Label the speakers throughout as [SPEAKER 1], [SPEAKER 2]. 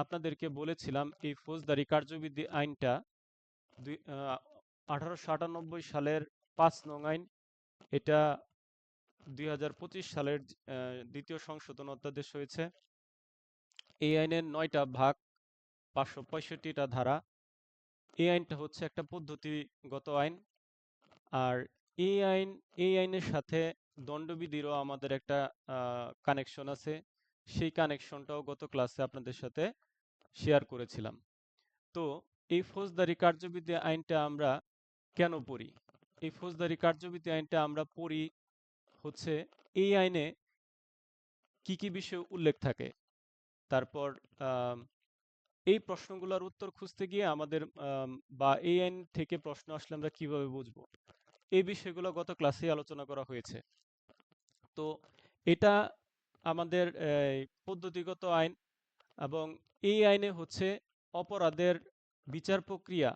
[SPEAKER 1] আপনাদেরকে বলেছিলাম এই ফৌজদারি কার্যবিধি আইনটা 1898 সালের 5 নং আইন, এটা 2025 সালের দ্বিতীয় সংশোধন অধ্যাদেশ হয়েছে। এই আইনের 9টা ভাগ, 565টা ধারা। এই আইনটা হচ্ছে একটা পদ্ধতিগত আইন। আর এই আইনের সাথে দণ্ডবিধিরও আমাদের একটা কানেকশন আছে। সেই কানেকশনটাও গত ক্লাসে আপনাদের সাথে শেয়ার করেছিলাম। তো এই ফৌজদারি কার্যবিধি আইনটা আমরা কেন পড়ি? এই ফৌজদারি কার্যবিধি আইনটা আমরা পড়ি হচ্ছে এই আইনে কি কি বিষয় উল্লেখ থাকে। তারপর এই প্রশ্নগুলোর উত্তর খুঁজতে গিয়ে আমাদের বা এই আইন থেকে প্রশ্ন আসলে আমরা কিভাবে বুঝবো, এই বিষয়গুলো গত ক্লাসে আলোচনা করা হয়েছে। তো এটা আমাদের পদ্ধতিগত আইন, এবং এই আইনে হচ্ছে অপরাধের বিচার প্রক্রিয়া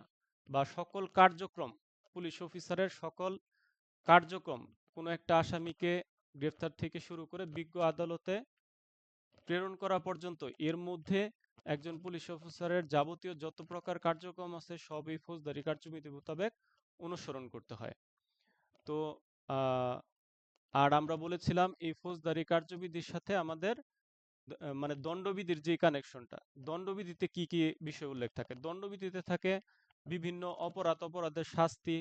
[SPEAKER 1] বা সকল কার্যক্রম, পুলিশ অফিসারের সকল কার্যক্রম, কোনো একটা আসামিকে গ্রেফতার থেকে শুরু করে বিজ্ঞ আদালতে প্রেরণ করা পর্যন্ত, এর মধ্যে একজন পুলিশ অফিসারের যাবতীয় যত প্রকার কার্যক্রম আছে সবই ফৌজদারি কার্যবিধি মোতাবেক অনুসরণ করতে হয়। তো আর আমরা বলেছিলাম এই ফৌজদারি কার্যবিধির সাথে আমাদের মানে দণ্ডবিধির যে কানেকশনটা, দণ্ডবিধিতে কি কি বিষয় উল্লেখ থাকে? দণ্ডবিধিতে থাকে বিভিন্ন অপরাধের শাস্তি,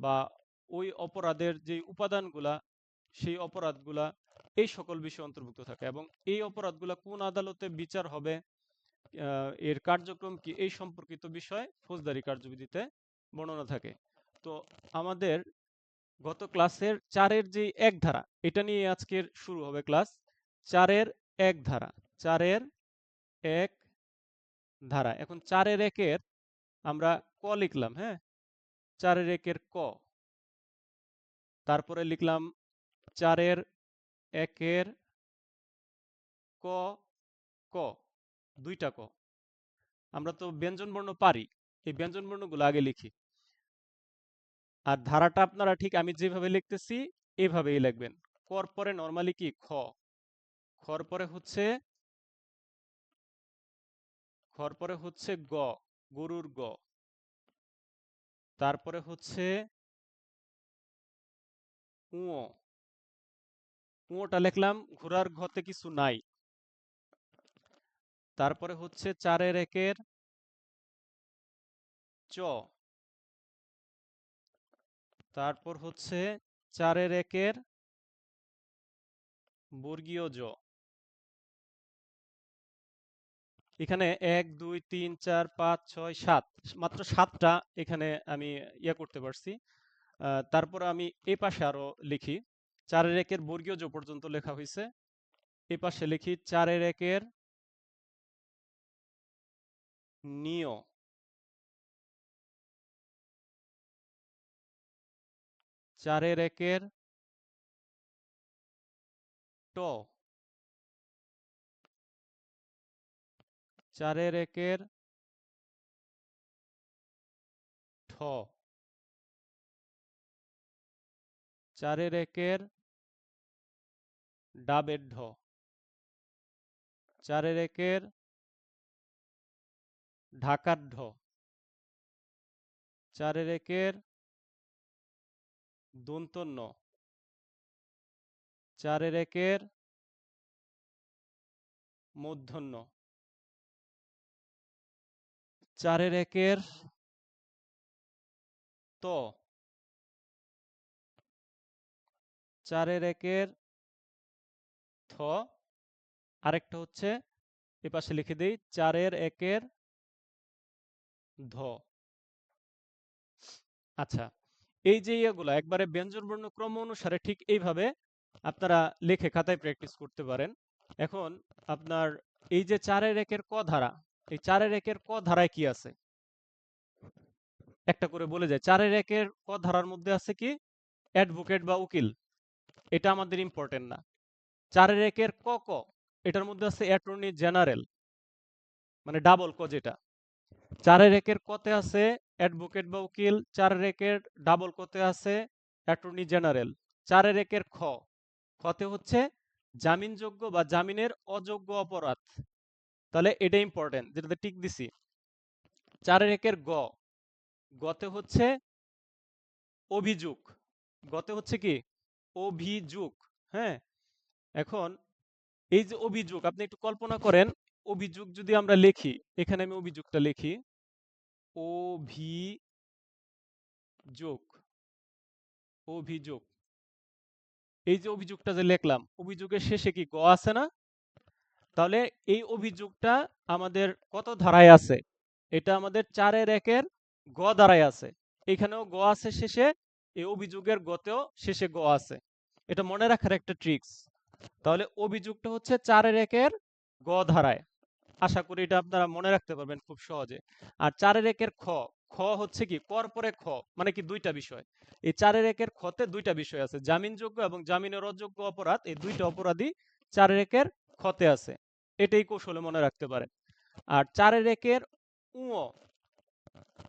[SPEAKER 1] বা ওই অপরাধের যে উপাদানগুলা, সেই অপরাধগুলা, এই সকল বিষয় অন্তর্ভুক্ত থাকে। এবং এই অপরাধগুলা কোন আদালতে বিচার হবে, এর কার্যক্রম কি, এই সম্পর্কিত বিষয় ফৌজদারি কার্যবিধিতে বর্ণনা থাকে। তো আমাদের গত ক্লাসের 4-এর যে এক ধারা, এটা নিয়ে আজকের শুরু হবে ক্লাস। 4-এর এক ধারা, 4-এর এক ধারা। এখন 4-এর 1-এর আমরা ক লিখলাম, হ্যাঁ, 4-এর 1-এর ক। তারপরে লিখলাম 4-এর 1-এর ক, ক, দুইটা ক। আমরা তো ব্যঞ্জন বর্ণ পারি, এই ব্যঞ্জন বর্ণগুলো আগে লিখি। আর ধারাটা আপনারা ঠিক আমি যেভাবে লিখতেছি এভাবেই লিখবেন। কর পরে নরমালি কি খ, খর পরে হচ্ছে গ, গরুর গ। তারপরে হচ্ছে উঁ, উঁটা লিখলাম, ঘোড়ার ঘতে কিছু নাই। তারপরে হচ্ছে 4-এর 1-এর চ। তারপর হচ্ছে 4-এর 1-এর বর্গীয় জ। এখানে 1 2 3 4 5 6 7, মাত্র 7টা এখানে আমি করতে পারছি। তারপর আমি এই পাশে আরো লিখি, 4-এর 1-এর বর্গীয় জ পর্যন্ত লেখা হয়েছে। এই পাশে লিখি 4-এর 1-এর নিয়, 4-এর 1-এর ট, 4-এর 1-এর ঠ, 4-এর 1-এর ডাবের ঢ, 4-এর 1-এর ঢাকার ঢ, 4-এর 1-এর দন্ত ন, 4-এর 1-এর মূর্ধন্য, 4-এর 1-এর ত, 4-এর 1-এর থ, আরেকটা হচ্ছে এপাশে লিখে দিই 4-এর 1-এর ধ। আচ্ছা, এই যে ইয়েগুলো একবারে ব্যঞ্জন বর্ণ ক্রম অনুসারে ঠিক এইভাবে আপনারা লিখে খাতায় প্র্যাকটিস করতে পারেন। এখন আপনার এই যে 4-এর 1-এর ক ধারা, এই 4-এর 1-এর ক ধারায় কি আছে একটা করে বলে যায়। 4-এর 1-এর ক ধারার মধ্যে আছে কি? অ্যাডভোকেট বা উকিল। এটা আমাদের ইম্পর্টেন্ট না। 4-এর 1-এর ক ক, এটার মধ্যে আছে অ্যাটর্নি জেনারেল, মানে ডাবল ক যেটা। 4-এর 1-এর কতে আছে অ্যাডভোকেট বা উকিল, 4-এর 1-এর ডাবল কতে আছে অ্যাটর্নি জেনারেল। 4-এর 1-এর খ, খতে হচ্ছে জামিনযোগ্য বা জামিনের অযোগ্য অপরাধ। তাহলে এটা ইম্পর্টেন্ট, যেটাতে টিক দিছি। 4-এর 1-এর গ, গতে হচ্ছে অভিযোগ, গতে হচ্ছে কি অভিযোগ। হ্যাঁ, এখন এই যে অভিযোগ, আপনি একটু কল্পনা করেন, অভিযোগ যদি আমরা লিখি, এখানে আমি অভিযোগটা লিখি, অভিযোগ, অভিযোগ, এই যে অভিযোগটা যে লিখলাম, অভিযোগের শেষে কি গ আছে না? তাহলে এই অভিযোগটা আমাদের কত ধারায় আছে? এটা আমাদের 4-এর 1-এর গ ধারায় আছে। এখানেও গ আছে শেষে, এই অভিযোগের গতেও শেষে গ আছে। এটা মনে রাখার একটা ট্রিক্স। তাহলে অভিযোগটা হচ্ছে 4-এর 1-এর গ ধারায়। আশা করি এটা আপনারা মনে রাখতে পারবেন খুব সহজে। আর 4-এর 1-এর খ, খ হচ্ছে কি কর পরে খ, মানে কি দুইটা বিষয়। এই 4-এর 1-এর খতে দুইটা বিষয় আছে, জামিনযোগ্য এবং জামিনের অযোগ্য অপরাধ। এই দুইটা অপরাধই 4-এর 1-এর খতে আছে। এটাই কৌশলে মনে রাখতে পারেন। আর 4-এর 1-এর উ,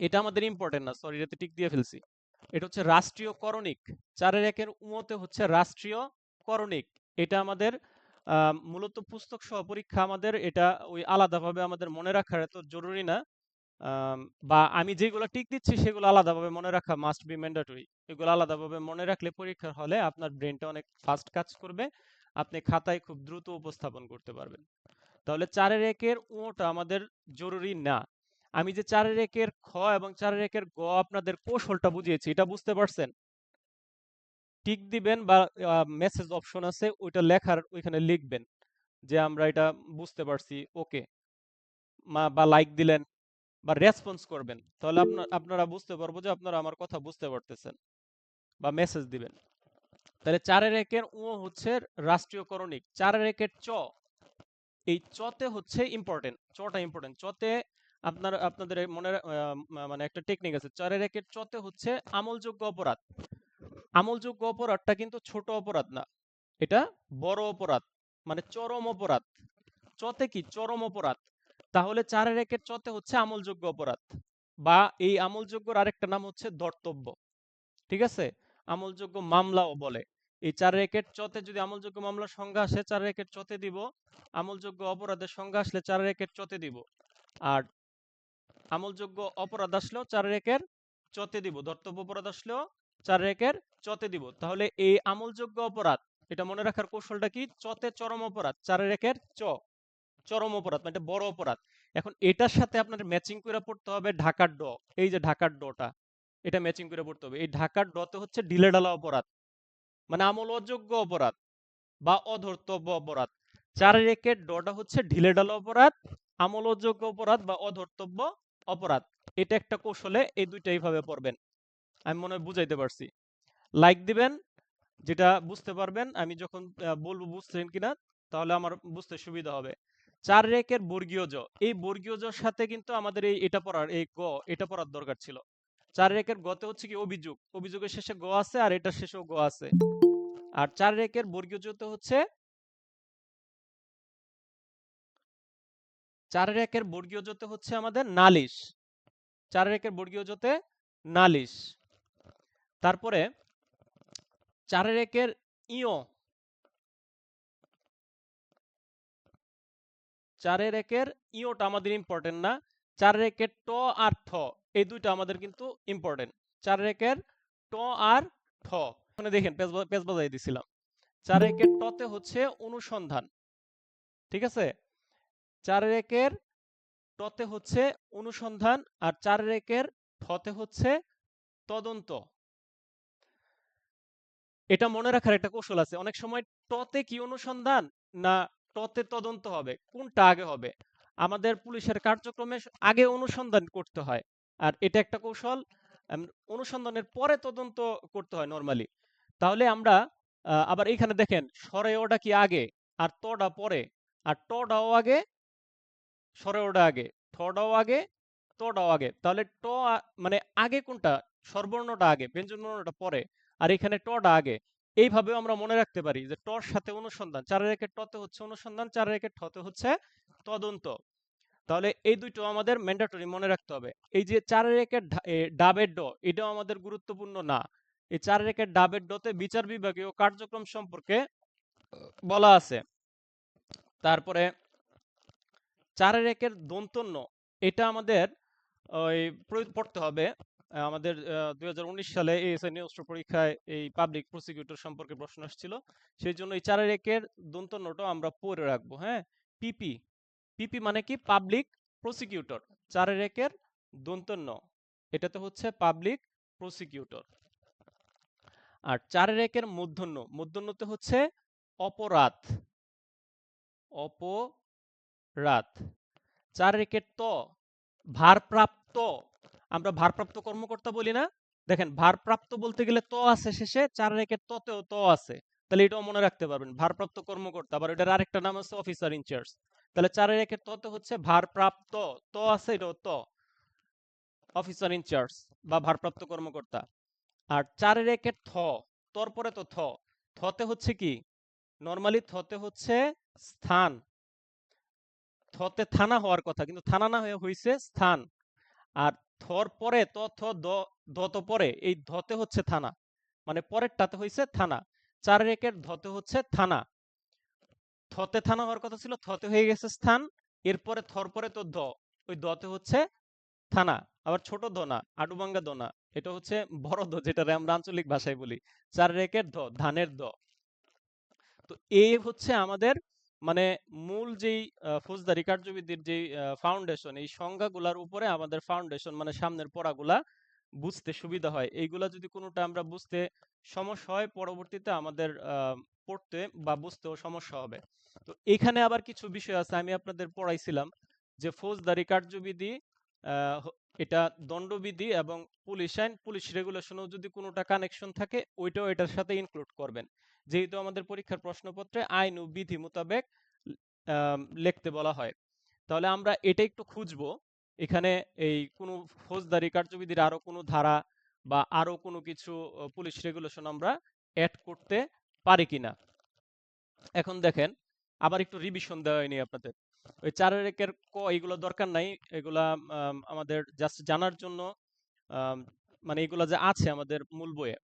[SPEAKER 1] এটা আমাদের ইম্পর্টেন্ট না, সরি, এটাতে টিক দিয়ে ফেলছি। এটা হচ্ছে রাষ্ট্রীয় করণিক। 4-এর 1-এর উতে হচ্ছে রাষ্ট্রীয় করণিক। এটা আমাদের মূলত পুস্তক সহ পরীক্ষা, আমাদের এটা ওই আলাদাভাবে আমাদের মনে রাখার এত জরুরি না। বা আমি যেগুলো টিক দিচ্ছি সেগুলো আলাদাভাবে মনে রাখা মাস্ট বি ম্যান্ডেটরি। এগুলো আলাদাভাবে মনে রাখলে পরীক্ষার হলে আপনার ব্রেনটা অনেক ফাস্ট কাজ করবে, আপনি খাতায় খুব দ্রুত উপস্থাপন করতে পারবেন। তাহলে 4-এর 1-এর উটা আমাদের জরুরি না। আমি যে 4-এর 1-এর খ এবং 4-এর 1-এর গ আপনাদের কৌশলটা বুঝিয়েছি, এটা বুঝতে পারছেন? টিক দিবেন বা মেসেজ অপশন আছে, ওইটা লেখার ওইখানে লিখবেন যে আমরা এটা বুঝতে পারছি, ওকে, বা লাইক দিলেন বা রেসপন্স করবেন। তাহলে আপনারা বুঝতে পারবো যে আপনারা আমার কথা বুঝতে পারতেছেন, বা মেসেজ দিবেন। তাহলে 4-এর 1-এর উ হচ্ছে রাষ্ট্রীয় করণিক। 4-এর 1-এর চ, এই চতে হচ্ছে ইম্পর্টেন্ট, চটা ইম্পর্টেন্ট। চতে আপনাদের মনে মানে একটা টেকনিক আছে। 4-এর 1-এর চতে হচ্ছে আমলযোগ্য অপরাধ। আমলযোগ্য অপরাধটা কিন্তু ছোট অপরাধ না, এটা বড় অপরাধ, মানে চরম অপরাধ। চতে কি চরম অপরাধ। তাহলে 4-এর 1-এর চতে হচ্ছে আমলযোগ্য অপরাধ, বা এই আমলযোগ্যর আরেকটা নাম হচ্ছে ধর্তব্য। ঠিক আছে, আমলযোগ্য মামলাও বলে। এই 4-এর 1-এর চতে যদি আমলযোগ্য মামলার সংজ্ঞা আসে, 4-এর 1-এর চতে দিব। আমলযোগ্য অপরাধের সংজ্ঞা আসলে 4-এর 1-এর চতে দিব। আর আমলযোগ্য অপরাধ আসলেও 4-এর 1-এর চতে দিব। ধর্তব্য অপরাধ আসলেও 4-এর 1-এর চতে দিব। তাহলে এই আমলযোগ্য অপরাধ, এটা মনে রাখার কৌশলটা কি, চতে চরম অপরাধ, 4-এর 1-এর চ, চরম অপরাধ মানে এটা বড় অপরাধ। এখন এটার সাথে আপনার ম্যাচিং করে পড়তে হবে ঢাকার ড। এই যে ঢাকার ডটা, এটা ম্যাচিং করে পড়তে হবে। এই ঢাকার ডতে হচ্ছে ঢিলেঢালা অপরাধ, মানে আমল অযোগ্য অপরাধ বা অধর্তব্য অপরাধ। 4-এর 1-এর ডটা হচ্ছে ঢিলেঢালা অপরাধ, আমল অযোগ্য অপরাধ বা অধর্তব্য অপরাধ। এটা একটা কৌশলে এই দুইটা এইভাবে পড়বেন। আমি মনে হয় বুঝাইতে পারছি। লাইক দিবেন যেটা বুঝতে পারবেন, আমি যখন বলবো বুঝছেন কিনা, তাহলে আমার বুঝতে সুবিধা হবে। 4-এর 1-এর বর্গীয় জ, এই বর্গীয় জর সাথে কিন্তু আমাদের এটা পড়ার, এই গ, এটা পড়ার দরকার ছিল। 4-এর 1-এর গতে হচ্ছে কি অভিযোগ, অভিযোগের শেষে গ আছে, আর এটার শেষেও গ আছে। আর 4-এর 1-এর বর্গীয় জতে হচ্ছে, 4-এর 1-এর বর্গীয় জতে হচ্ছে আমাদের নালিশ। 4-এর 1-এর বর্গীয় জতে নালিশ। তারপরে 4-এর 1-এর ইয়, 4-এর 1-এর ইয়টা আমাদের ইম্পর্টেন্ট না। 4-এর 1-এর ট আর ঠ, এই দুইটা আমাদের কিন্তু ইম্পর্টেন্ট। 4-এর 1-এর ট আর ঠ, ওখানে দেখেন পেজ বাজাই দিছিলাম। 4-এর 1-এর টতে হচ্ছে অনুসন্ধান। ঠিক আছে, 4-এর 1-এর টতে হচ্ছে অনুসন্ধান, আর 4-এর 1-এর ঠতে হচ্ছে তদন্ত। এটা মনে রাখার একটা কৌশল আছে। অনেক সময় টতে কি অনুসন্ধান না টতে তদন্ত হবে, কোনটা আগে হবে? আমাদের পুলিশের কার্যক্রমে আগে অনুসন্ধান করতে হয়, আর এটা একটা কৌশল। অনুসন্ধানের পরে তদন্ত করতে হয় নরমালি। তাহলে আমরা আবার এইখানে দেখেন সরেওটা কি আগে আর তটা পরে, আর টটাও আগে সরেওটা আগে, ঠটাও আগে, তটাও আগে। তাহলে মানে আগে কোনটা, স্বরবর্ণটা আগে, ব্যঞ্জনবর্ণটা পরে, আর এখানে টটা আগে। এইভাবেও আমরা মনে রাখতে পারি যে টর সাথে অনুসন্ধান, 4-এর 1-এর টতে হচ্ছে অনুসন্ধান, 4-এর 1-এর ঠতে হচ্ছে তদন্ত। তাহলে এই দুইটো আমাদের ম্যান্ডেটরি মনে রাখতে হবে। এই যে 4-এর 1-এর ডাবের ড, এটাও আমাদের গুরুত্বপূর্ণ না। এই 4-এর 1-এর ডাবের ডতে বিচার বিভাগীয় কার্যক্রম সম্পর্কে বলা আছে। তারপরে 4-এর 1-এর দন্তন্য এটা আমাদের ওই পড়তে হবে। আমাদের 2019 সালে এএসআই নিয়োগ পরীক্ষায় এই পাবলিক প্রসিকিউটর সম্পর্কে প্রশ্ন আসছিল। সেই জন্য এই 4-এর 1-এর দন্তন্যটাও আমরা পড়ে রাখবো। হ্যাঁ, পিপি পিপি মানে কি? Public prosecutor. 4-এর 1-এর দন্তন্য এটাতে হচ্ছে পাবলিক প্রসিকিউটর। আর 4-এর 1-এর মূর্ধন্যতে হচ্ছে অপরাধ। অপরাধ। 4-এর 1-এর ত ভারপ্রাপ্ত। আমরা ভারপ্রাপ্ত কর্মকর্তা বলি না? দেখেন, ভারপ্রাপ্ত বলতে গেলে ত আছে শেষে, 4-এর 1-এর ততেও ত আছে। তাহলে এটাও মনে রাখতে পারবেন, ভারপ্রাপ্ত কর্মকর্তা। আবার এটার আরেকটা নাম আছে অফিসার ইনচার্জ। তাহলে 4-এর 1-এর ততে হচ্ছে ভারপ্রাপ্ত, ত আছে, এটাও ত, অফিসার ইনচার্জ বা ভারপ্রাপ্ত কর্মকর্তা। আর 4-এর 1-এর থ, তর পরে তো থ, থতে হচ্ছে কি? নরমালি থতে হচ্ছে স্থান। থতে থানা হওয়ার কথা, কিন্তু থানা না হয়ে হইছে স্থান। আর থর পরে ত, থ, দ, ধত পরে, এই ধতে হচ্ছে থানা, মানে পরেরটাতে হইছে থানা। 4-এর 1-এর ধতে হচ্ছে থানা। থতে থানা হওয়ার কথা ছিল, থতে হয়ে গেছে স্থান। এরপরে থর পরে তো দ, ওই দতে হচ্ছে থানা। আবার ছোট দ না, আডুবাঙ্গা দ না, এটা হচ্ছে বড় দ, যেটা আমরা আঞ্চলিক ভাষায় বলি। 4-এর 1-এর দ, ধানের দ। তো এই হচ্ছে আমাদের মানে মূল যেই ফৌজদারি কার্যবিধির যেই ফাউন্ডেশন, এই সংজ্ঞাগুলার উপরে আমাদের ফাউন্ডেশন, মানে সামনের পড়াগুলা বুঝতে সুবিধা হয়। এইগুলা যদি কোনোটা আমরা বুঝতে সমস্যা হয়, পরবর্তীতে আমাদের পড়তে বা বুঝতেও সমস্যা হবে। তো এখানে আবার কিছু বিষয় আছে, আমি আপনাদের পড়াইছিলাম যে ফৌজদারি কার্যবিধি, এটা দণ্ডবিধি এবং পুলিশ আইন, পুলিশ রেগুলেশনেও যদি কোনোটা কানেকশন থাকে, ওইটাও এটার সাথে ইনক্লুড করবেন। যেহেতু আমাদের পরীক্ষার প্রশ্নপত্রে আইন ও বিধি মোতাবেক লিখতে বলা হয়, তাহলে আমরা এটা একটু খুঁজবো এখানে, এই কোনো ফৌজদারি কার্যবিধির আরো কোনো ধারা বা আরো কোনো কিছু পুলিশ রেগুলেশন আমরা অ্যাড করতে পারি কিনা। এখন দেখেন, আবার একটু রিভিশন দেওয়া হয়নি আপনাদের। ওই 4-এর 1-এর ক, এগুলো দরকার নাই, এগুলা আমাদের জাস্ট জানার জন্য, আম, মানে এগুলা যে আছে আমাদের মূল বইয়ে।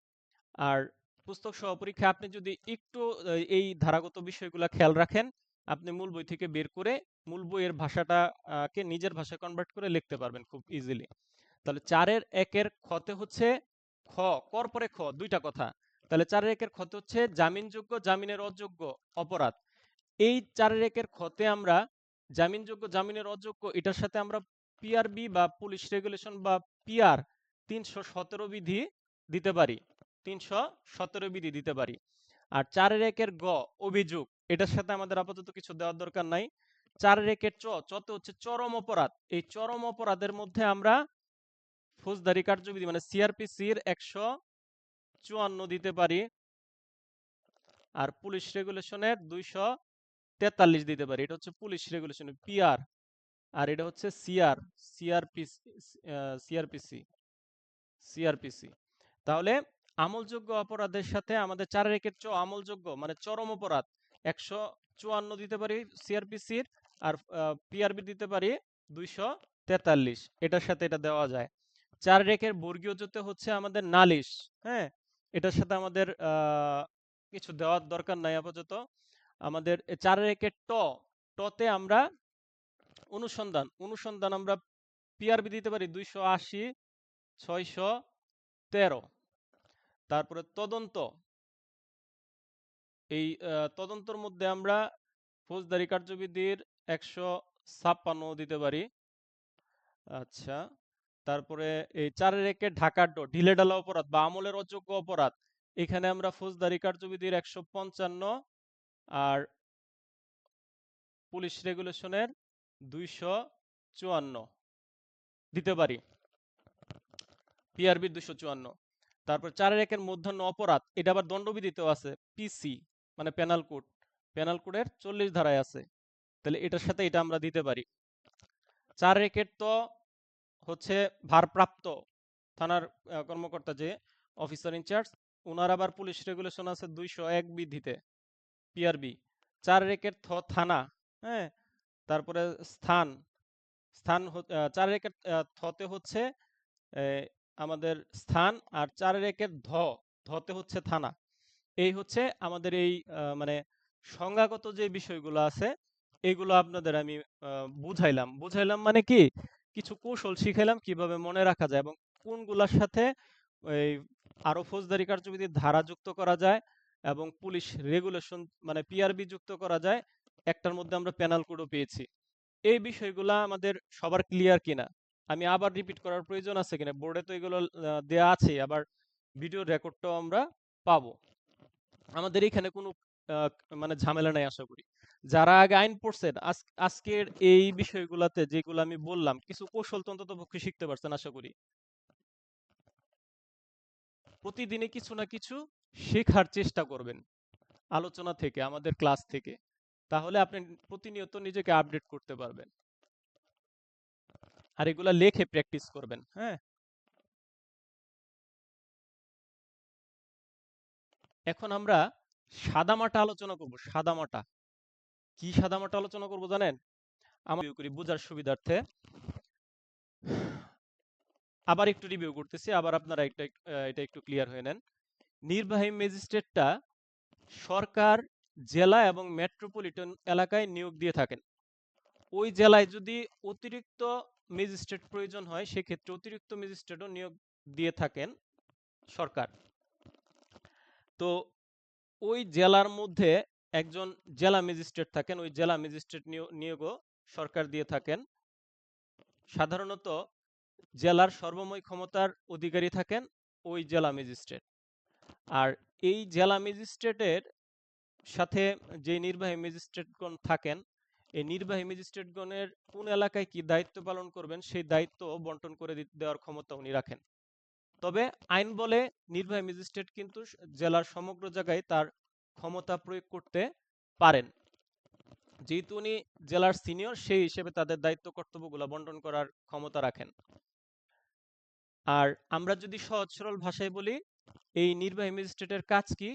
[SPEAKER 1] আর পুস্তক সহ পরীক্ষায় আপনি যদি একটু এই ধারাগত বিষয়গুলো খেয়াল রাখেন, আপনি মূল বই থেকে বের করে মূল বইয়ের ভাষাটা কে নিজের ভাষায় কনভার্ট করে লিখতে পারবেন খুব ইজিলি। তাহলে 4-এর 1-এর খতে হচ্ছে খ, কর পরে খ, দুইটা কথা। তাহলে 4-এর 1-এর খতে হচ্ছে জামিনযোগ্য, জামিনের অযোগ্য অপরাধ। এই 4-এর 1-এর খতে আমরা জামিনযোগ্য, জামিনের অযোগ্য, এটার সাথে আমরা পিআরবি বা পুলিশ রেগুলেশন বা পিআর 317 বিধি দিতে পারি, 317 বিধি দিতে পারি। আর 4-এর 1-এর গ, অভিযোগ, এটার সাথে আমাদের আপাতত কিছু দেওয়ার দরকার নাই। 4-এর 1-এর চ, চতে হচ্ছে চরম অপরাধ। এই চরম অপরাধের মধ্যে আমরা ফৌজদারি কার্যবিধি মানে সিআরপিসির 154 দিতে পারি, আর পুলিশ রেগুলেশনের 243 দিতে পারি। এটা হচ্ছে পুলিশ রেগুলেশনের পিআর, আর এটা হচ্ছে সিআরপিসি সিআরপিসি। তাহলে আমলযোগ্য অপরাধের সাথে আমাদের 4-এর 1-এর চ, আমলযোগ্য মানে চরম অপরাধ, 154 দিতে পারি সিআরপিসির, আর পিআরবি দিতে পারি 243, এটার সাথে এটা দেওয়া যায়। 4-এর 1-এর বর্গীয় জতে হচ্ছে আমাদের নালিশ। হ্যাঁ, এটার সাথে আমাদের কিছু দেওয়ার দরকার নাই আপাতত। আমাদের 4-এর 1-এর ট, টতে আমরা অনুসন্ধান, অনুসন্ধান আমরা পিআরবি দিতে পারি 280, 613। তারপরে তদন্ত, এই তদন্তর মধ্যে আমরা ফৌজদারি কার্যবিধির 156 দিতে পারি। আচ্ছা, তারপরে এই 4-এর 1-এর ঢাকার ড, ঢিলেঢালা অপরাধ বা আমলের অযোগ্য অপরাধ, এখানে আমরা ফৌজদারি কার্যবিধির 155 আর পুলিশ রেগুলেশনের 254 দিতে পারি, পিআরবি 254। তারপর 4-এর 1-এর মধ্যাহ্ন অপরাধ, এটা আবার দণ্ডবিধিতেও আছে, পিসি মানে পেনাল কোড, পেনাল কোডের 40 ধারায় আছে, তাহলে এটার সাথে এটা আমরা দিতে পারি। 4-এর 1-এর তো হচ্ছে ভারপ্রাপ্ত থানার কর্মকর্তা, যে অফিসার ইনচার্জ, ওনার আবার পুলিশ রেগুলেশন আছে 201 বিধিতে, পিআরবি। 4-এর 1-এর থানা। হ্যাঁ, তারপরে স্থান, স্থান 4-এর 1-এর থতে হচ্ছে আমাদের স্থান, আর 4-এর 1-এর ধতে হচ্ছে থানা। এই হচ্ছে আমাদের এই মানে সংজ্ঞাগত যে বিষয়গুলো আছে, এগুলো আপনাদের আমি বুঝাইলাম মানে কি কিছু কৌশল শিখাইলাম কিভাবে মনে রাখা যায় এবং কোনগুলার সাথে ওই আরো ফৌজদারি কার্যবিধির ধারা যুক্ত করা যায় এবং পুলিশ রেগুলেশন মানে পিআরবি যুক্ত করা যায়। একটার মধ্যে আমরা পেনাল কোডও পেয়েছি। এই বিষয়গুলা আমাদের সবার ক্লিয়ার কিনা, আমি আবার রিপিট করার প্রয়োজন আছে কিনা, বোর্ডে তো এগুলো দেয়া আছে, আবার ভিডিও রেকর্ডটাও আমরা পাবো। আমাদের এখানে কোনো আহ, মানে ঝামেলা নাই আশা করি। যারা আগে আইন পড়ছেন আজকের এই বিষয়গুলাতে যেগুলো আমি বললাম কিছু কৌশল তো অন্তত পক্ষে শিখতে পারছেন আশা করি। প্রতিদিনই কিছু না কিছু শেখার চেষ্টা করবেন আলোচনা থেকে, আমাদের ক্লাস থেকে, তাহলে আপনি প্রতিনিয়ত নিজেকে আপডেট করতে পারবেন। আর এগুলা লেখে প্র্যাকটিস করবেন। হ্যাঁ, এখন আমরা সাদামাটা আলোচনা করব। সাদামাটা কি? সাদামাটা আলোচনা করব জানেন? আমরা রিভিউ করি বোঝার সুবিধার্থে। আবার একটু রিভিউ করতেছি, আবার আপনারা এটা একটু ক্লিয়ার হয়ে নেন। নির্বাহী ম্যাজিস্ট্রেটটা সরকার জেলা এবং মেট্রোপলিটন এলাকায় নিয়োগ দিয়ে থাকেন। ওই জেলায় যদি অতিরিক্ত ম্যাজিস্ট্রেট প্রয়োজন হয় সেক্ষেত্রে অতিরিক্ত ম্যাজিস্ট্রেটও নিয়োগ দিয়ে থাকেন সরকার। তো ওই জেলার মধ্যে একজন জেলা ম্যাজিস্ট্রেট থাকেন, ওই জেলা ম্যাজিস্ট্রেট নিয়োগও সরকার দিয়ে থাকেন। সাধারণত জেলার সর্বময় ক্ষমতার অধিকারী থাকেন ওই জেলা ম্যাজিস্ট্রেট। আর এই জেলা ম্যাজিস্ট্রেটের সাথে যে নির্বাহী ম্যাজিস্ট্রেটগণ থাকেন, এই নির্বাহী ম্যাজিস্ট্রেটগণের কোন এলাকায় কি দায়িত্ব পালন করবেন সেই দায়িত্ব বন্টন করে দেওয়ার ক্ষমতা উনি রাখেন। তবে আইন বলে নির্বাহী ম্যাজিস্ট্রেট কিন্তু জেলার সমগ্র জায়গায় তার ক্ষমতা প্রয়োগ করতে পারেন। যেহেতু উনি জেলার সিনিয়র, সেই হিসেবে তাদের দায়িত্ব কর্তব্যগুলো বন্টন করার ক্ষমতা রাখেন। আর আমরা যদি সহজ সরল ভাষায় বলি, এই নির্বাহী ম্যাজিস্ট্রেটের কাজ কি?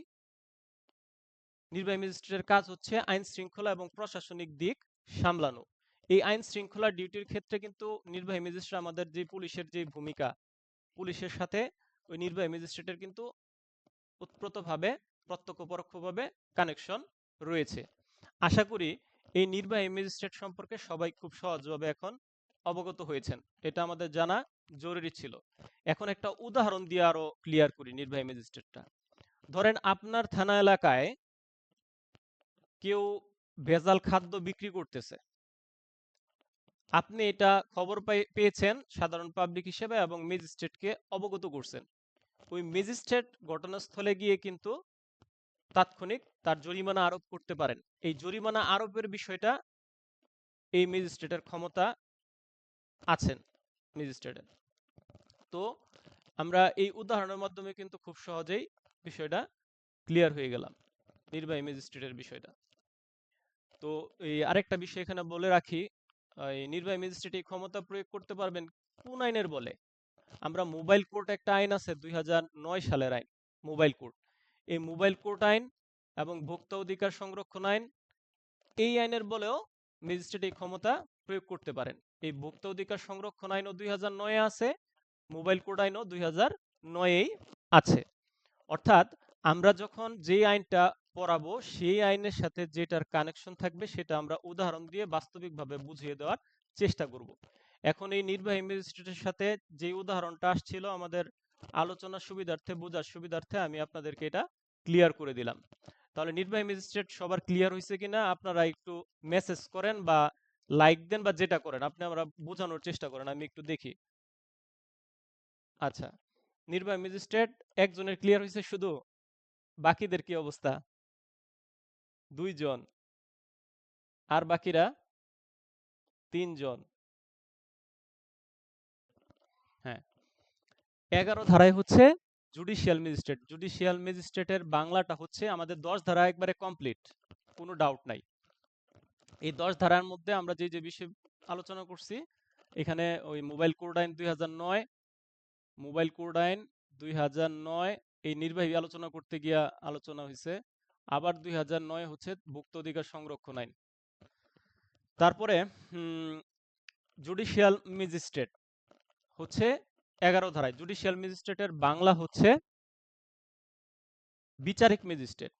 [SPEAKER 1] নির্বাহী ম্যাজিস্ট্রেটের কাজ হচ্ছে আইন শৃঙ্খলা এবং প্রশাসনিক দিক সামলানো। এই আইন শৃঙ্খলা ডিউটির ক্ষেত্রে কিন্তু নির্বাহী ম্যাজিস্ট্রেট আমাদের যে পুলিশের যে ভূমিকা, পুলিশের সাথে ওই নির্বাহী ম্যাজিস্ট্রেটের কিন্তু ওতপ্রোতভাবে প্রত্যক্ষ পরোক্ষভাবে কানেকশন রয়েছে। আশা করি এই নির্বাহী ম্যাজিস্ট্রেট সম্পর্কে সবাই খুব সহজভাবে এখন অবগত হয়েছেন। এটা আমাদের জানা জরুরি ছিল। এখন একটা উদাহরণ দিয়ে আরো ক্লিয়ার করি নির্বাহী ম্যাজিস্ট্রেটটা। ধরেন আপনার থানা এলাকায় কেউ ভেজাল খাদ্য বিক্রি করতেছে। আপনি এটা খবর পেয়েছেন সাধারণ পাবলিক হিসেবে এবং ম্যাজিস্ট্রেটকে অবগত করছেন। ওই ম্যাজিস্ট্রেট ঘটনাস্থলে গিয়ে কিন্তু তাৎক্ষণিক তার জরিমানা আরোপ করতে পারেন। এই জরিমানা আরোপের বিষয়টা এই ম্যাজিস্ট্রেটের ক্ষমতা আছেন ম্যাজিস্ট্রেটের। তো আমরা এই উদাহরণের মাধ্যমে কিন্তু খুব সহজেই বিষয়টা ক্লিয়ার হয়ে গেলাম, নির্বাহী ম্যাজিস্ট্রেটের বিষয়টা। তো এই আরেকটা বিষয় এখানে বলে রাখি, এই নির্বাহী ম্যাজিস্ট্রেট এই ক্ষমতা প্রয়োগ করতে পারবেন কোন আইনের বলে? আমরা মোবাইল কোর্ট একটা আইন আছে 2009 সালের আইন, মোবাইল কোর্ট। এই মোবাইল কোর্ট আইন এবং ভোক্তা অধিকার সংরক্ষণ আইন, এই আইনের বলেও ম্যাজিস্ট্রেট এই ক্ষমতা প্রয়োগ করতে পারেন। এই ভোক্তা অধিকার সংরক্ষণ আইনও 2009 আছে, মোবাইল কোড আইনও 2009 আছে। অর্থাৎ আমরা যখন যে আইনটা পড়াবো সেই আইনের সাথে যেটার কানেকশন থাকবে সেটা আমরা উদাহরণ দিয়ে বাস্তবিকভাবে বুঝিয়ে দেওয়ার চেষ্টা করব। এখন এই নির্বাহী ম্যাজিস্ট্রেটের সাথে যে উদাহরণটা আসছিল আমাদের আলোচনার সুবিধার্থে, বোঝার সুবিধার্থে আমি আপনাদেরকে এটা ক্লিয়ার করে দিলাম। তাহলে নির্বাহী ম্যাজিস্ট্রেট সবার ক্লিয়ার হয়েছে কিনা আপনারা একটু মেসেজ করেন বা লাইক দেন বা যেটা করেন আপনি আমরা বোঝানোর চেষ্টা করেন, আমি একটু দেখি। আচ্ছা, নির্বাহী ম্যাজিস্ট্রেট একজনের ক্লিয়ার হয়েছে শুধু, বাকিদের কি অবস্থা? 2 জন। আর বাকিরা 3 জন। হ্যাঁ, 11 ধারায় হচ্ছে জুডিশিয়াল ম্যাজিস্ট্রেট। জুডিশিয়াল ম্যাজিস্ট্রেটের বাংলাটা হচ্ছে আমাদের 10 ধারা একবারে কমপ্লিট, কোনো ডাউট নাই। এই 10 ধারার মধ্যে আমরা যে যে বিষয় আলোচনা করছি, এখানে ওই মোবাইল কোড আইন 2009, মোবাইল কোড আইন 2009 এই নির্বাহী আলোচনা করতে গিয়া আলোচনা হয়েছে। আবার 2009 হচ্ছে ভোক্তা অধিকার সংরক্ষণ আইন। তারপরে জুডিশিয়াল ম্যাজিস্ট্রেট হচ্ছে 11 ধারায়। জুডিশিয়াল ম্যাজিস্ট্রেটের বাংলা হচ্ছে বিচারিক ম্যাজিস্ট্রেট।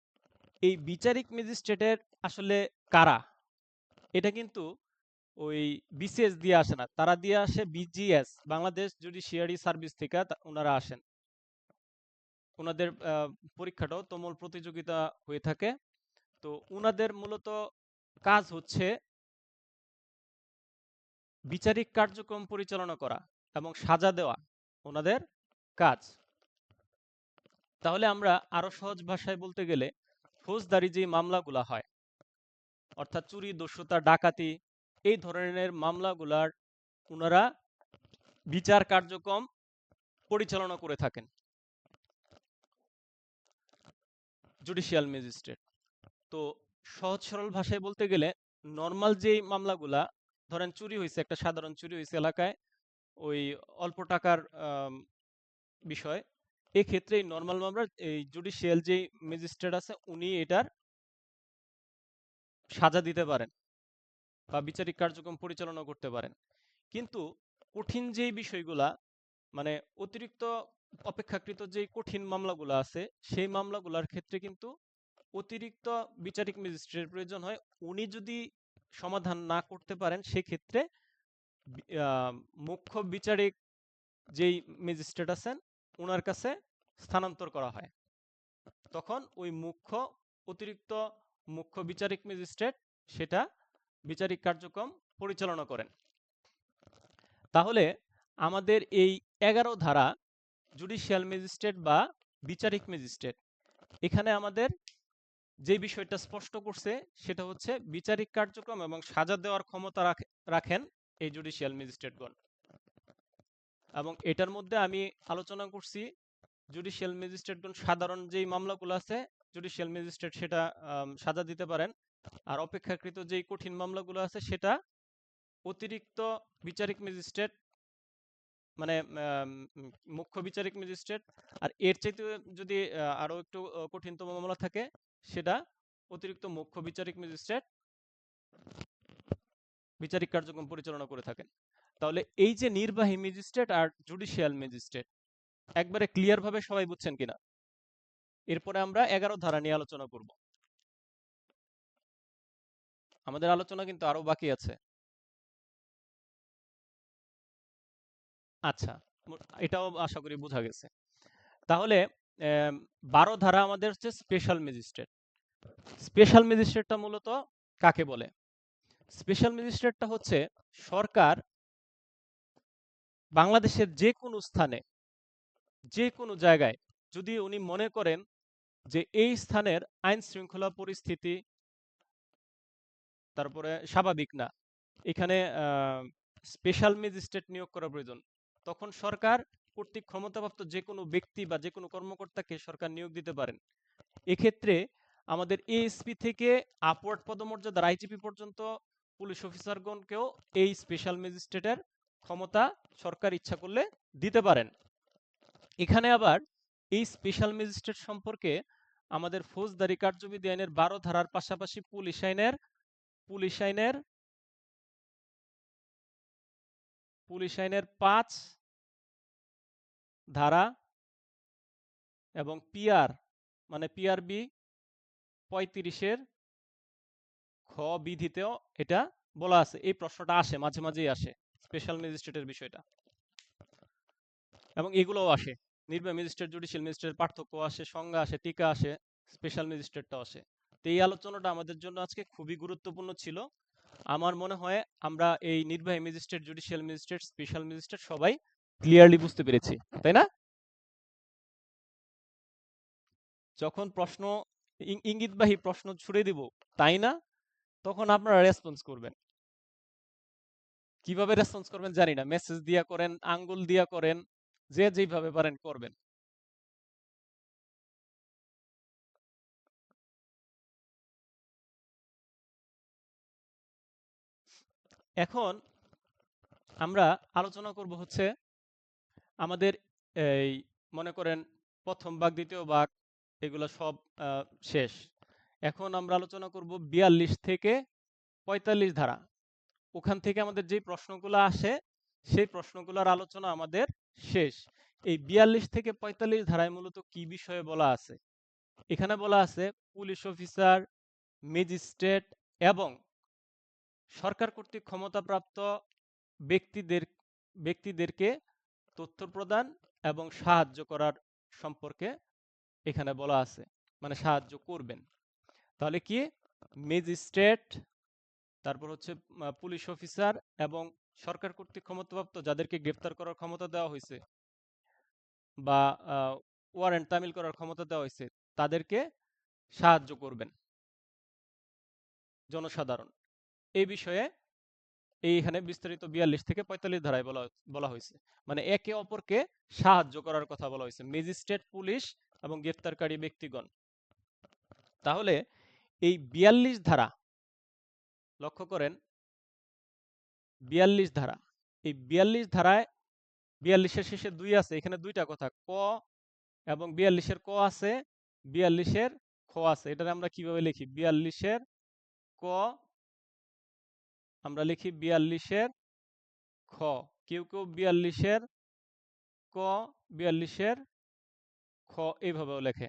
[SPEAKER 1] এই বিচারিক ম্যাজিস্ট্রেটের আসলে কারা? এটা কিন্তু ওই বিসিএস দিয়ে আসে না, তারা দিয়ে আসে বিজিএস, বাংলাদেশ জুডিশিয়ারি সার্ভিস থেকে ওনারা আসেন। ওনাদের পরীক্ষাটাও তুমুল প্রতিযোগিতা হয়ে থাকে। তো ওনাদের মূলত কাজ হচ্ছে বিচারিক কার্যক্রম পরিচালনা করা এবং সাজা দেওয়া ওনাদের কাজ। তাহলে আমরা আরো সহজ ভাষায় বলতে গেলে ফৌজদারি যে মামলাগুলা হয়, অর্থাৎ চুরি, দস্যুতা, ডাকাতি, এই ধরনের মামলাগুলার ওনারা বিচার কার্যক্রম পরিচালনা করে থাকেন জুডিশিয়াল ম্যাজিস্ট্রেট। তো সহজ সরল ভাষায় বলতে গেলে নর্মাল যেই মামলাগুলা, ধরেন চুরি হয়েছে, একটা সাধারণ চুরি হয়েছে এলাকায়, ওই অল্প টাকার বিষয়, এক্ষেত্রে এই নর্মাল মামলার এই জুডিশিয়াল যেই ম্যাজিস্ট্রেট আছে উনি এটার সাজা দিতে পারেন বা বিচারিক কার্যক্রম পরিচালনা করতে পারেন। কিন্তু কঠিন যেই বিষয়গুলা, মানে অতিরিক্ত অপেক্ষাকৃত যে কঠিন মামলাগুলো আছে, সেই মামলাগুলোর ক্ষেত্রে কিন্তু অতিরিক্ত বিচারিক ম্যাজিস্ট্রেটের প্রয়োজন হয়। উনি যদি সমাধান না করতে পারেন, সেক্ষেত্রে মুখ্য বিচারিক যেই ম্যাজিস্ট্রেট আছেন ওনার কাছে স্থানান্তর করা হয়। তখন ওই অতিরিক্ত মুখ্য বিচারিক ম্যাজিস্ট্রেট সেটা বিচারিক কার্যক্রম পরিচালনা করেন। তাহলে আমাদের এই 11 ধারা জুডিশিয়াল ম্যাজিস্ট্রেট বা বিচারিক ম্যাজিস্ট্রেট, এখানে আমাদের যে বিষয়টা স্পষ্ট করছে সেটা হচ্ছে বিচারিক কার্যক্রম এবং সাজা দেওয়ার ক্ষমতা রাখেন এই জুডিশিয়াল ম্যাজিস্ট্রেটগণ। এবং এটার মধ্যে আমি আলোচনা করছি জুডিশিয়াল ম্যাজিস্ট্রেটগণ সাধারণ যেই মামলাগুলো আছে জুডিশিয়াল ম্যাজিস্ট্রেট সেটা সাজা দিতে পারেন, আর অপেক্ষাকৃত যেই কঠিন মামলাগুলো আছে সেটা অতিরিক্ত বিচারিক ম্যাজিস্ট্রেট, মানে মুখ্য বিচারিক ম্যাজিস্ট্রেট, আর এর চাইতে যদি আরো একটু কঠিনতম মামলা থাকে সেটা অতিরিক্ত মুখ্য বিচারিক ম্যাজিস্ট্রেট বিচারিক কার্যক্রম পরিচালনা করে থাকেন। তাহলে এই যে নির্বাহী ম্যাজিস্ট্রেট আর জুডিশিয়াল ম্যাজিস্ট্রেট, একবারে ক্লিয়ার ভাবে সবাই বুঝছেন কিনা? এরপরে আমরা 11 ধারা নিয়ে আলোচনা করব। আমাদের আলোচনা কিন্তু আরো বাকি আছে। আচ্ছা, এটাও আশা করি বোঝা গেছে। তাহলে 12 ধারা আমাদের হচ্ছে স্পেশাল ম্যাজিস্ট্রেট। স্পেশাল ম্যাজিস্ট্রেটটা মূলত কাকে বলে? স্পেশাল ম্যাজিস্ট্রেটটা হচ্ছে সরকার বাংলাদেশের যে কোনো স্থানে, যে কোনো জায়গায় যদি উনি মনে করেন যে এই স্থানের আইন শৃঙ্খলা পরিস্থিতি তারপরে স্বাভাবিক না, এখানে স্পেশাল ম্যাজিস্ট্রেট নিয়োগ করা প্রয়োজন, তখন সরকার কর্তৃক ক্ষমতাপ্রাপ্ত যে কোনো ব্যক্তি বা যে কোনো কর্মকর্তাকে সরকার নিয়োগ দিতে পারেন। এক্ষেত্রে আমাদের এএসপি থেকে আপওয়ার্ড পদমর্যাদার আইজিপি পর্যন্ত পুলিশ অফিসারগণকেও এই স্পেশাল ম্যাজিস্ট্রেটের ক্ষমতা সরকার ইচ্ছা করলে দিতে পারেন। এখানে আবার এই স্পেশাল ম্যাজিস্ট্রেট সম্পর্কে আমাদের ফৌজদারি কার্যবিধি আইনের 12 ধারার পাশাপাশি পুলিশ আইনের 5 ধারা এবং মানে পিআরবি 35-এর খ বিধিতেও এটা বলা আছে। এই প্রশ্নটা আসে, মাঝে মাঝেই আসে স্পেশাল ম্যাজিস্ট্রেটের বিষয়টা, এবং এগুলোও আসে। নির্বাহী ম্যাজিস্ট্রেট জুডিশিয়াল ম্যাজিস্ট্রেটের পার্থক্য আসে, সংজ্ঞা আসে, টিকা আসে, স্পেশাল ম্যাজিস্ট্রেটটাও আসে। তো এই আলোচনাটা আমাদের জন্য আজকে খুবই গুরুত্বপূর্ণ ছিল। আমার মনে হয় আমরা এই নির্বাহী magistrate, judicial magistrate, special magistrate সবাই ক্লিয়ারলি বুঝতে পেরেছি, তাই না? যখন ইঙ্গিতবাহী প্রশ্ন ছুড়ে দিব, তাই না, তখন আপনারা রেসপন্স করবেন। কিভাবে রেসপন্স করবেন জানি না, মেসেজ দিয়া করেন, আঙ্গুল দিয়া করেন, যে যেভাবে পারেন করবেন। এখন আমরা আলোচনা করব হচ্ছে আমাদের এই মনে করেন প্রথম ভাগ, দ্বিতীয় ভাগ, এগুলো সব শেষ। এখন আমরা আলোচনা করব 42 থেকে 45 ধারা। ওখান থেকে আমাদের যে প্রশ্নগুলো আসে সেই প্রশ্নগুলোর আলোচনা আমাদের শেষ। এই 42 থেকে 45 ধারায় মূলত কি বিষয়ে বলা আছে? এখানে বলা আছে পুলিশ অফিসার, ম্যাজিস্ট্রেট এবং সরকার কর্তৃক ক্ষমতাপ্রাপ্ত ব্যক্তিদের ব্যক্তিদেরকে তথ্য প্রদান এবং সাহায্য করার সম্পর্কে এখানে বলা আছে, মানে সাহায্য করবেন। তাহলে কি ম্যাজিস্ট্রেট, তারপর হচ্ছে পুলিশ অফিসার এবং সরকার কর্তৃক ক্ষমতাপ্রাপ্ত যাদেরকে গ্রেফতার করার ক্ষমতা দেওয়া হয়েছে বা ওয়ারেন্ট তামিল করার ক্ষমতা দেওয়া হয়েছে, তাদেরকে সাহায্য করবেন জনসাধারণ। এই বিষয়ে এইখানে বিস্তারিত 42 থেকে 45 ধারায় বলা বলা হয়েছে, মানে একে অপরকে সাহায্য করার কথা বলা হয়েছে, ম্যাজিস্ট্রেট, পুলিশ এবং গ্রেফতারকারী ব্যক্তিগণ। তাহলে এই 42 ধারা লক্ষ্য করেন, 42 ধারা, এই 42 ধারায় 42-এর শেষে 2 আছে, এখানে দুইটা কথা, ক এবং 42-এর ক আছে, 42-এর খ আছে। এটা আমরা কিভাবে লিখি? 42-এর ক আমরা লিখি 42-এর খ, কেউ কেউ 42-এর ক, 42-এর খ এইভাবেও লেখে,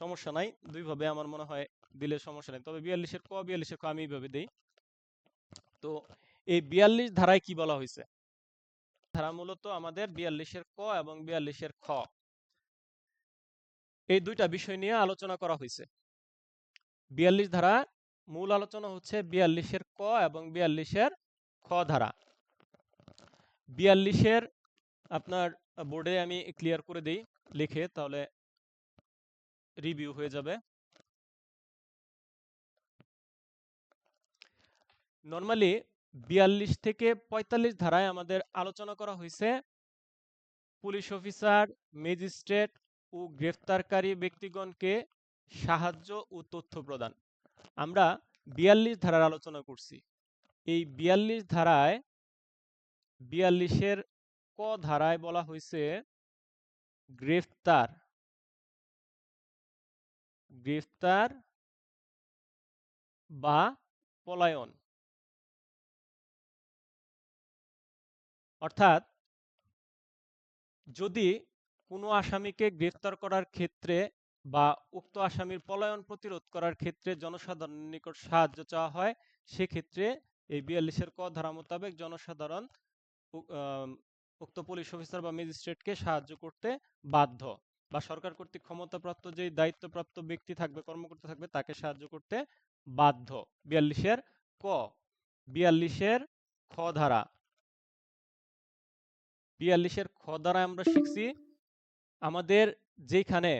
[SPEAKER 1] সমস্যা নাই, দুইভাবে আমার মনে হয় দিলে সমস্যা নেই, তবে 42-এর ক 42-এর খ আমি এইভাবে দিই। তো এই 42 ধারায় কি বলা হয়েছে? ধারা মূলত আমাদের 42-এর ক এবং 42-এর খ, এই দুইটা বিষয় নিয়ে আলোচনা করা হয়েছে। 42 ধারা মূল আলোচনা হচ্ছে 42-এর ক এবং 42-এর খ ধারা। 42-এর আপনার বোর্ডে আমি ক্লিয়ার করে দিই লিখে, তাহলে রিভিউ হয়ে যাবে। নর্মালি 42 থেকে 45 ধারায় আমাদের আলোচনা করা হয়েছে পুলিশ অফিসার, ম্যাজিস্ট্রেট ও গ্রেফতারকারী ব্যক্তিগণকে সাহায্য ও তথ্য প্রদান। আমরা 42 ধারার আলোচনা করছি। এই 42 ধারায় 42-এর ক ধারায় বলা হয়েছে গ্রেফতার, গ্রেফতার বা পলায়ন, অর্থাৎ যদি কোনো আসামিকে গ্রেফতার করার ক্ষেত্রে বা উক্ত আসামির পলায়ন প্রতিরোধ করার ক্ষেত্রে জনসাধারণের নিকট সাহায্য চাওয়া হয়, সেক্ষেত্রে এই 42-এর ক ধারা মোতাবেক জনসাধারণ উক্ত পুলিশ অফিসার বা ম্যাজিস্ট্রেটকে সাহায্য করতে বাধ্য, বা সরকার কর্তৃক ক্ষমতাপ্রাপ্ত যে দায়িত্বপ্রাপ্ত ব্যক্তি থাকবে, কর্মকর্তা থাকবে, তাকে সাহায্য করতে বাধ্য। 42-এর ক। 42-এর খ ধারা, 42-এর খ ধারায় আমরা শিখছি আমাদের যেখানে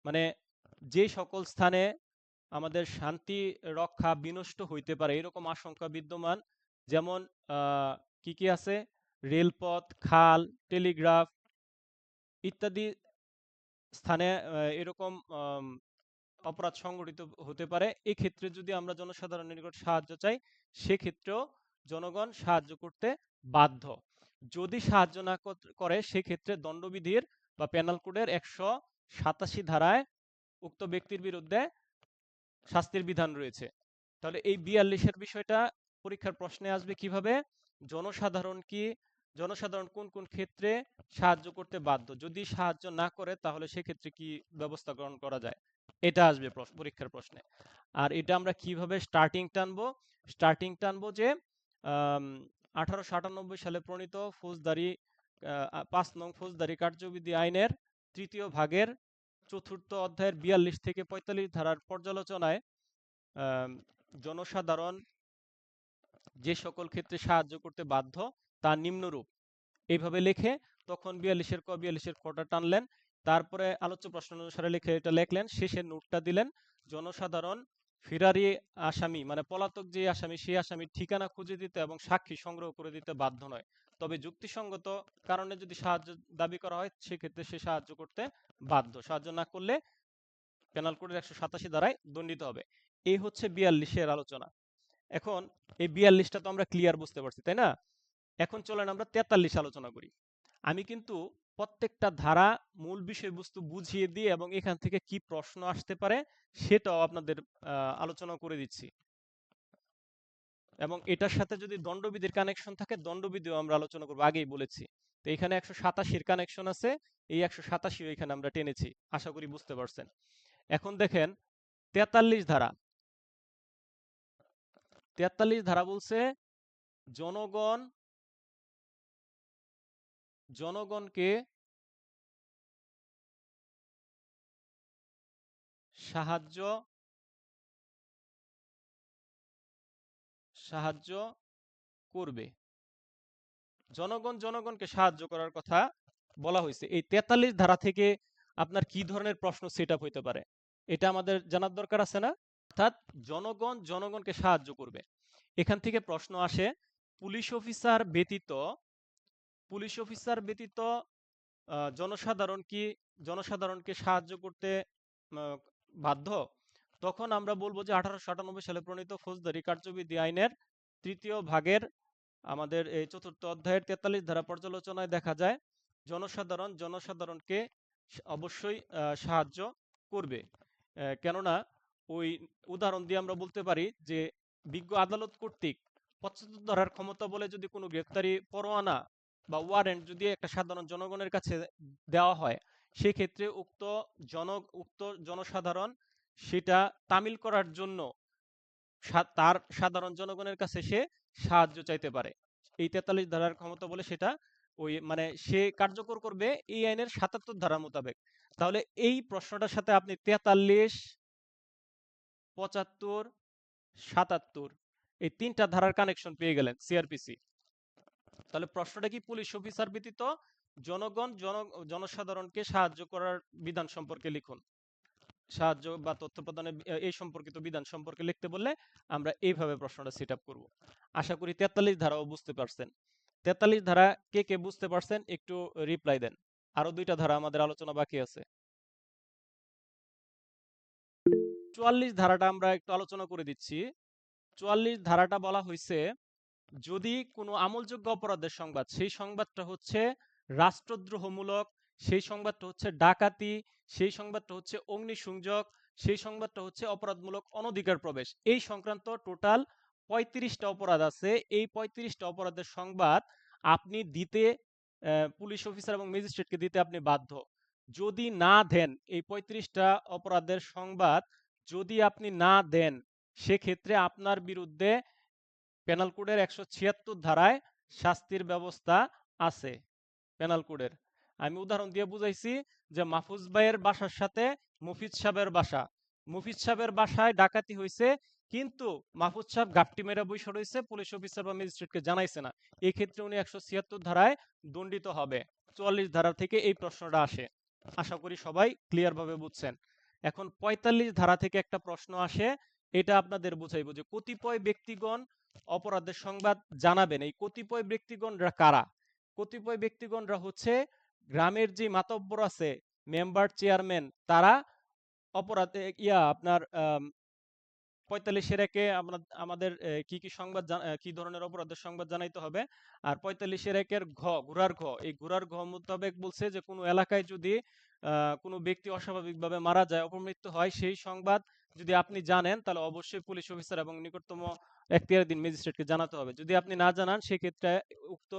[SPEAKER 1] মানে যে সকল স্থানে আমাদের শান্তি রক্ষা বিনষ্ট হইতে পারে এরকম আশঙ্কা বিদ্যমান, যেমন কি কি আছে, রেলপথ, খাল, টেলিগ্রাফ ইত্যাদি স্থানে এরকম অপরাধ সংঘটিত হতে পারে। এই ক্ষেত্রে যদি আমরা জনসাধারণের নিকট সাহায্য চাই, সেক্ষেত্রেও জনগণ সাহায্য করতে বাধ্য। যদি সাহায্য না করে, সেক্ষেত্রে দণ্ডবিধির বা পেনাল কোডের 187 ধারায় উক্ত ব্যক্তির বিরুদ্ধে শাস্তির বিধান রয়েছে। তাহলে এই 42-এর বিষয়টা পরীক্ষার প্রশ্নে আসবে কিভাবে, জনসাধারণ কোন কোন ক্ষেত্রে সাহায্য করতে বাধ্য, যদি সাহায্য না করে তাহলে সেক্ষেত্রে কি ব্যবস্থা গ্রহণ করা যায়, এটা আসবে পরীক্ষার প্রশ্নে। আর এটা আমরা কিভাবে স্টার্টিং টানবো যে 1898 সালে প্রণীত ফৌজদারি 5 নং ফৌজদারি কার্যবিধি আইনের 3য় ভাগের 4র্থ অধ্যায়ের 42 থেকে 45 ধারার পর্যালোচনায় জনসাধারণ যে সকল ক্ষেত্রে সাহায্য করতে বাধ্য তা নিম্নরূপ, এইভাবে লিখে তখন 42-এর ক 42-এর খটা টানলেন, তারপরে আলোচ্য প্রশ্ন অনুসারে লিখে এটা লিখলেন, শেষে নোটটা দিলেন, জনসাধারণ ফেরারি আসামি মানে পলাতক যে আসামি, সেই আসামির ঠিকানা খুঁজে দিতে এবং সাক্ষী সংগ্রহ করে দিতে বাধ্য নয়, তবে যুক্তিসঙ্গত কারণে যদি সাহায্য দাবি করা হয় সেক্ষেত্রে সে সাহায্য করতে বাধ্য, সাহায্য না করলে পেনাল কোডের 187 ধারায় দণ্ডিত হবে। এই হচ্ছে 42-এর আলোচনা। এখন এই 42টা তো আমরা ক্লিয়ার বুঝতে পারছি, তাই না? এখন চলেন আমরা 43 আলোচনা করি। আমি কিন্তু প্রত্যেকটা ধারা মূল বিষয়বস্তু বুঝিয়ে দিয়ে এবং এখান থেকে কি প্রশ্ন আসতে পারে সেটাও আপনাদের আলোচনা করে দিচ্ছি, এবং এটার সাথে যদি দণ্ডবিধির কানেকশন থাকে দণ্ডবিধিও আমরা আলোচনা করবো, আগেই বলেছি। তো এখানে 187-এর কানেকশন আছে, এই 187 এখানে আমরা টেনেছি, আশা করি বুঝতে পারছেন। এখন দেখেন 43 ধারা, 43 ধারা বলছে জনগণকে সাহায্য করবে। জনগণকে সাহায্য করার কথা বলা হয়েছে। এই 43 ধারা থেকে আপনার কি ধরনের প্রশ্ন সেট আপ হইতে পারে এটা আমাদের জানার দরকার আছে না? অর্থাৎ জনগণকে সাহায্য করবে। এখান থেকে প্রশ্ন আসে, পুলিশ অফিসার ব্যতীত জনসাধারণকে সাহায্য করতে বাধ্য? তখন আমরা বলবো যে 1898 সালে প্রণীত ফৌজদারি কার্যবিধি আইনের 3য় ভাগের আমাদের এই 4র্থ অধ্যায়ের 43 ধারা পর্যালোচনায় দেখা যায় জনসাধারণকে অবশ্যই সাহায্য করবে। কেননা ওই উদাহরণ দিয়ে আমরা বলতে পারি যে বিজ্ঞ আদালত কর্তৃক 75 ধারার ক্ষমতা বলে যদি কোনো গ্রেফতারি পরোয়ানা বা ওয়ারেন্ট যদি একটা সাধারণ জনগণের কাছে দেওয়া হয়, সেক্ষেত্রে উক্ত জনসাধারণ সেটা তামিল করার জন্য তার সাধারণ জনগণের কাছে সে সাহায্য চাইতে পারে। এই 43 ধারার ক্ষমতা বলে সেটা ওই মানে সে কার্যকর করবে এই আইনের 77 ধারা মোতাবেক। তাহলে এই প্রশ্নটার সাথে আপনি 43, 75, 77 এই 3টা ধারার কানেকশন পেয়ে গেলেন সিআরপিসি। তাহলে প্রশ্নটা কি, পুলিশ অফিসার ব্যতীত জনসাধারণকে সাহায্য করার বিধান সম্পর্কে লিখুন। সাহায্য বা তথ্য প্রদানের এই সম্পর্কিত বিধান সম্পর্কে লিখতে বললে আমরা এইভাবে প্রশ্নটা সেট আপ করবো। আশা করি 43 ধারাও বুঝতে পারছেন। 43 ধারা কে বুঝতে পারছেন একটু রিপ্লাই দেন। আরো 2টা ধারা আমাদের আলোচনা বাকি আছে। 44 ধারাটা আমরা একটু আলোচনা করে দিচ্ছি। 44 ধারাটা বলা হয়েছে, যদি কোনো আমলযোগ্য অপরাধের সংবাদ, সেই সংবাদটা হচ্ছে রাষ্ট্রদ্রোহমূলক, সেই সংবাদটা হচ্ছে ডাকাতি, সেই সংবাদটা হচ্ছে অগ্নিসংযোগ, সেই সংবাদটা হচ্ছে অপরাধমূলক অনধিকার প্রবেশ, এই সংক্রান্ত টোটাল 35টা অপরাধ আছে। এই 35টা অপরাধের সংবাদ আপনি দিতে পুলিশ অফিসার এবং ম্যাজিস্ট্রেটকে দিতে আপনি বাধ্য। যদি না দেন, এই 35টা অপরাধের সংবাদ যদি আপনি না দেন, সেক্ষেত্রে আপনার বিরুদ্ধে পেনাল কোডের 176 ধারায় শাস্তির ব্যবস্থা আছে। পেনাল কোডের আমি উদাহরণ দিয়ে বুঝাইছি যে মাহফুজ ভাইয়ের বাসার সাথে মুফিজ সাহেবের বাসা। মুফিজ সাহেবের বাসায় ডাকাতি হয়েছে, কিন্তু মাহফুজ সাহেব গাপটি মেরা বৈশা রয়েছে, পুলিশ অফিসার বা ম্যাজিস্ট্রেটকে জানাইছে না। এই ক্ষেত্রে উনি 176 ধারায় দণ্ডিত হবে। 44 ধারা থেকে এই প্রশ্নটা আসে। আশা করি সবাই ক্লিয়ার ভাবে বুঝছেন। এখন 45 ধারা থেকে একটা প্রশ্ন আসে, এটা আপনাদের বুঝাইবো যে কতিপয় ব্যক্তিগণ অপরাধের সংবাদ জানাবেন। এই কতিপয় ব্যক্তিগণরা কারা? কতিপয় ব্যক্তিগণরা হচ্ছে গ্রামের যে মাতব্বর আছে, মেম্বার, চেয়ারম্যান, তারা অপরাধ আপনার 45-এর একে আমাদের কি কি সংবাদ কি ধরনের অপরাধের সংবাদ জানাইতে হবে। আর 45-এর একের ঘোড়ার ঘ, এই ঘোড়ার ঘ মোতাবেক বলছে যে কোনো এলাকায় যদি কোনো ব্যক্তি অস্বাভাবিকভাবে মারা যায়, অপমৃত্যু হয়, সেই সংবাদ যদি আপনি জানেন তাহলে অবশ্যই পুলিশ অফিসার এবং নিকটতম এখতিয়ারুদ্দিন ম্যাজিস্ট্রেটকে জানাতে হবে। যদি আপনি না জানান, সেক্ষেত্রে উক্ত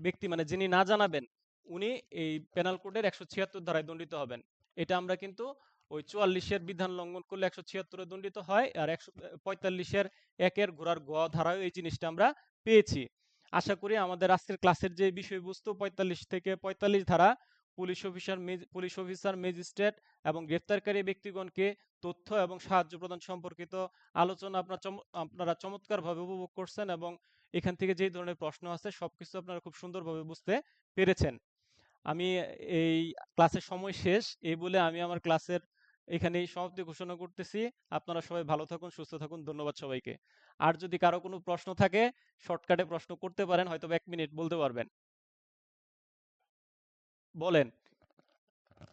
[SPEAKER 1] ব্যক্তি মানে যিনি না জানাবেন উনি এই পেনাল কোডের 176 ধারায় দণ্ডিত হবেন। এটা আমরা কিন্তু ওই 44-এর বিধান লঙ্ঘন করলে 176-এ দণ্ডিত হয়, আর 145-এর একের ঘোড়ার গ ধারায় এই জিনিসটা আমরা পেয়েছি। আশা করি আমাদের আজকের ক্লাসের যে বিষয়বস্তু 45 থেকে 45 ধারা পুলিশ অফিসার, ম্যাজিস্ট্রেট এবং গ্রেফতারকারী ব্যক্তিগণকে তথ্য এবং সাহায্য প্রদান সম্পর্কিত আলোচনা আপনারা চমৎকারভাবে উপভোগ করছেন, এবং এখান থেকে যে ধরনের প্রশ্ন আছে সবকিছু আপনারা খুব সুন্দরভাবে বুঝতে পেরেছেন। আমি এই ক্লাসের সময় শেষ এই বলে আমি আমার ক্লাসের এখানেই সমাপ্তি ঘোষণা করতেছি। আপনারা সবাই ভালো থাকুন, সুস্থ থাকুন। ধন্যবাদ সবাইকে। আর যদি কারো কোনো প্রশ্ন থাকে শর্টকাটে প্রশ্ন করতে পারেন, হয়তো 1 মিনিট বলতে পারবেন। বলেন,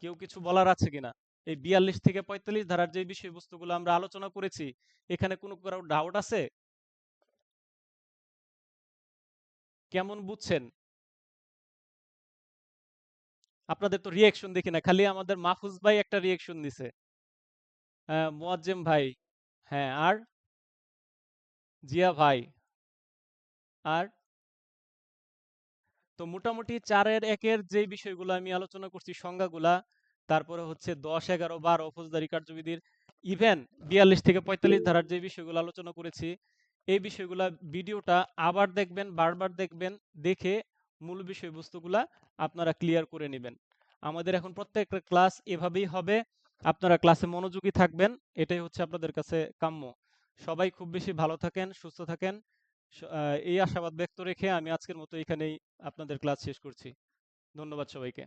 [SPEAKER 1] কেউ কিছু বলার আছে কিনা? এই 42 থেকে 45 ধারার যে বিষয়বস্তুগুলো আমরা আলোচনা করেছি, এখানে কোনো কারো ডাউট আছে? কেমন বুঝছেন? আপনাদের তো রিয়াকশন দেখি না, খালি আমাদের মাহফুজ ভাই একটা রিয়াকশন দিছে। মুয়াজ্জেম ভাই, হ্যাঁ, আর জিয়া ভাই, আর তো মোটামুটি 4-এর 1-এর যে বিষয়গুলো আমি আলোচনা করছি সংজ্ঞাগুলা, তারপরে হচ্ছে 10, 11, 12 ফৌজদারি কার্যবিধির, ইভেন 42 থেকে 45 ধারার যে বিষয়গুলো আলোচনা করেছি, এই বিষয়গুলা ভিডিওটা আবার দেখবেন, বারবার দেখবেন, দেখে মূল বিষয়বস্তুগুলা আপনারা ক্লিয়ার করে নেবেন। আমাদের এখন প্রত্যেকটা ক্লাস এভাবেই হবে। আপনারা ক্লাসে মনোযোগী থাকবেন, এটাই হচ্ছে আপনাদের কাছে কাম্য। সবাই খুব বেশি ভালো থাকেন, সুস্থ থাকেন। এই আশাবাদ ব্যক্ত রেখে আমি আজকের মতো এখানেই আপনাদের ক্লাস শেষ করছি। ধন্যবাদ সবাইকে।